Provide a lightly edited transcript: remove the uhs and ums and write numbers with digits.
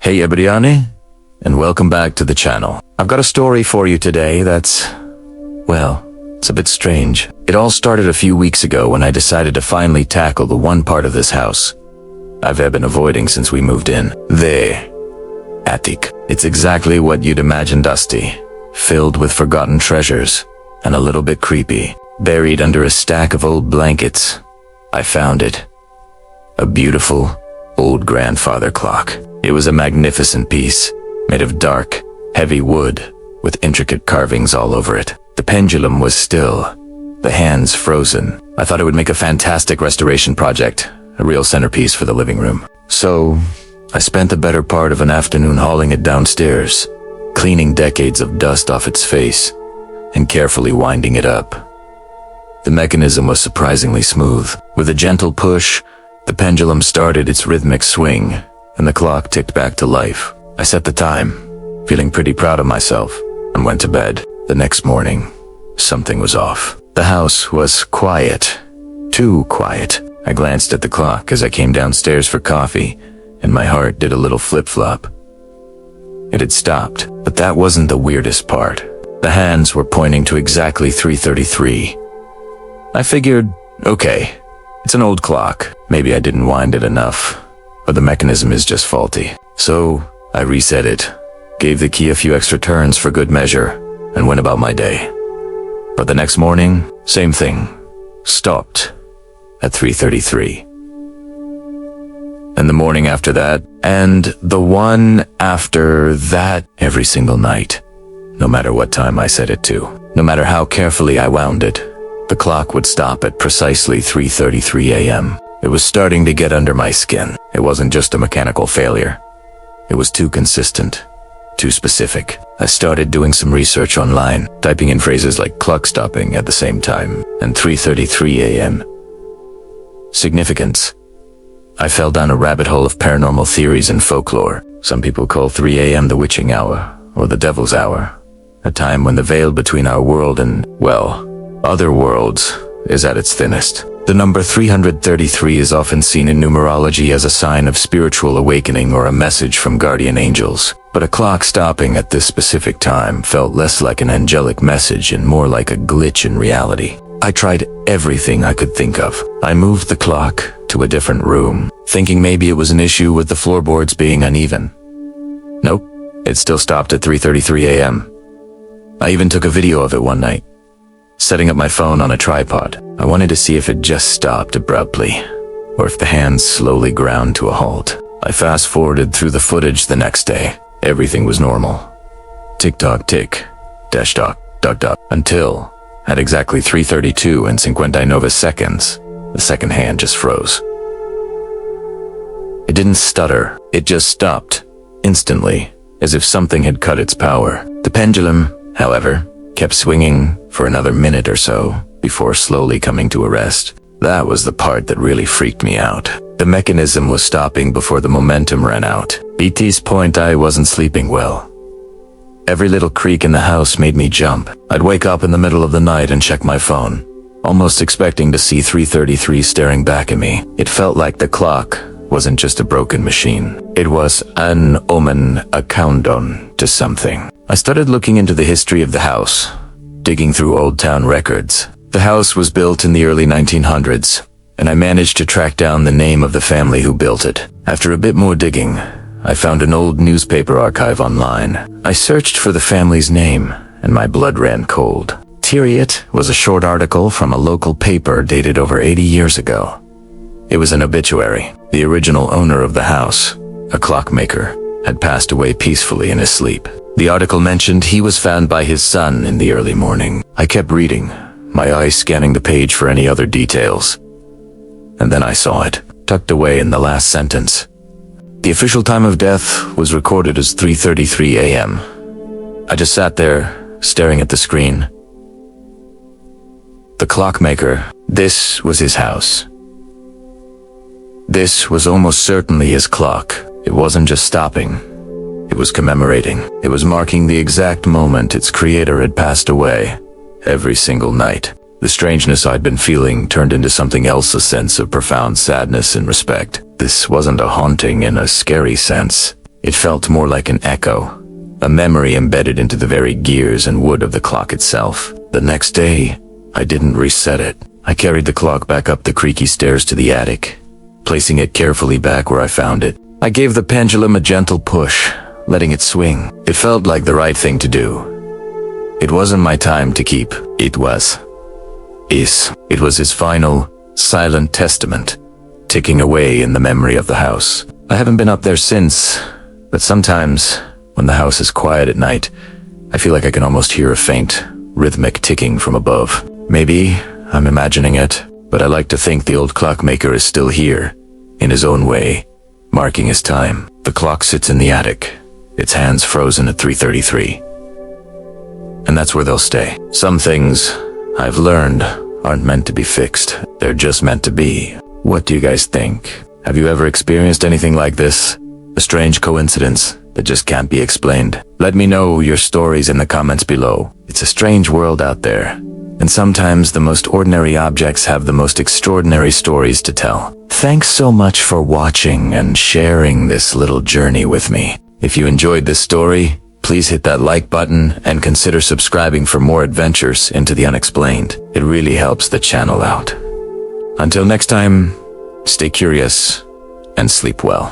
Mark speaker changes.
Speaker 1: Hey everybody, and welcome back to the channel. I've got a story for you today that's, well, it's a bit strange. It all started a few weeks ago when I decided to finally tackle the one part of this house I've been avoiding since we moved in. The attic. It's exactly what you'd imagine, dusty, filled with forgotten treasures, and a little bit creepy. Buried under a stack of old blankets, I found it. A beautiful, old grandfather clock. It was a magnificent piece, made of dark, heavy wood, with intricate carvings all over it. The pendulum was still, the hands frozen. I thought it would make a fantastic restoration project, a real centerpiece for the living room. So, I spent the better part of an afternoon hauling it downstairs, cleaning decades of dust off its face, and carefully winding it up. The mechanism was surprisingly smooth. With a gentle push, the pendulum started its rhythmic swing, and the clock ticked back to life. I set the time, feeling pretty proud of myself, and went to bed. The next morning, something was off. The house was quiet. Too quiet. I glanced at the clock as I came downstairs for coffee, and my heart did a little flip-flop. It had stopped, but that wasn't the weirdest part. The hands were pointing to exactly 3:33. I figured, okay, it's an old clock. Maybe I didn't wind it enough, or the mechanism is just faulty. So, I reset it, gave the key a few extra turns for good measure, and went about my day. But the next morning, same thing. Stopped at 3:33. And the morning after that, and the one after that, every single night. No matter what time I set it to, no matter how carefully I wound it, the clock would stop at precisely 3:33 a.m. It was starting to get under my skin. It wasn't just a mechanical failure. It was too consistent, too specific. I started doing some research online, typing in phrases like clock stopping at the same time and 3:33 a.m. Significance. I fell down a rabbit hole of paranormal theories and folklore. Some people call 3 a.m. the witching hour, or the devil's hour, a time when the veil between our world and, well, other worlds is at its thinnest. The number 333 is often seen in numerology as a sign of spiritual awakening or a message from guardian angels. But a clock stopping at this specific time felt less like an angelic message and more like a glitch in reality. I tried everything I could think of. I moved the clock to a different room, thinking maybe it was an issue with the floorboards being uneven. Nope, it still stopped at 3:33 a.m. I even took a video of it one night, setting up my phone on a tripod. I wanted to see if it just stopped abruptly, or if the hands slowly ground to a halt. I fast-forwarded through the footage the next day. Everything was normal. Tick-tock tick, dash-tock, dot-dot, until, at exactly 3:32 and 59 seconds, the second hand just froze. It didn't stutter, it just stopped, instantly, as if something had cut its power. The pendulum, however, kept swinging for another minute or so before slowly coming to a rest. That was the part that really freaked me out. The mechanism was stopping before the momentum ran out. BT's point, I wasn't sleeping well. Every little creak in the house made me jump. I'd wake up in the middle of the night and check my phone, almost expecting to see 3:33 staring back at me. It felt like the clock wasn't just a broken machine. It was an omen, a countdown to something. I started looking into the history of the house, digging through old town records. The house was built in the early 1900s, and I managed to track down the name of the family who built it. After a bit more digging, I found an old newspaper archive online. I searched for the family's name, and my blood ran cold. Eerie was a short article from a local paper dated over 80 years ago. It was an obituary. The original owner of the house, a clockmaker, had passed away peacefully in his sleep. The article mentioned he was found by his son in the early morning. I kept reading, my eyes scanning the page for any other details. And then I saw it, tucked away in the last sentence. The official time of death was recorded as 3:33 a.m. I just sat there, staring at the screen. The clockmaker, this was his house. This was almost certainly his clock. It wasn't just stopping. It was commemorating. It was marking the exact moment its creator had passed away, every single night. The strangeness I'd been feeling turned into something else, a sense of profound sadness and respect. This wasn't a haunting in a scary sense. It felt more like an echo, a memory embedded into the very gears and wood of the clock itself. The next day, I didn't reset it. I carried the clock back up the creaky stairs to the attic, placing it carefully back where I found it. I gave the pendulum a gentle push, letting it swing. It felt like the right thing to do. It wasn't my time to keep. It was his final, silent testament, ticking away in the memory of the house. I haven't been up there since, but sometimes, when the house is quiet at night, I feel like I can almost hear a faint, rhythmic ticking from above. Maybe I'm imagining it, but I like to think the old clockmaker is still here, in his own way, marking his time. The clock sits in the attic, its hands frozen at 3:33. And that's where they'll stay. Some things I've learned aren't meant to be fixed. They're just meant to be. What do you guys think? Have you ever experienced anything like this? A strange coincidence that just can't be explained? Let me know your stories in the comments below. It's a strange world out there, and sometimes the most ordinary objects have the most extraordinary stories to tell. Thanks so much for watching and sharing this little journey with me. If you enjoyed this story, please hit that like button and consider subscribing for more adventures into the unexplained. It really helps the channel out. Until next time, stay curious and sleep well.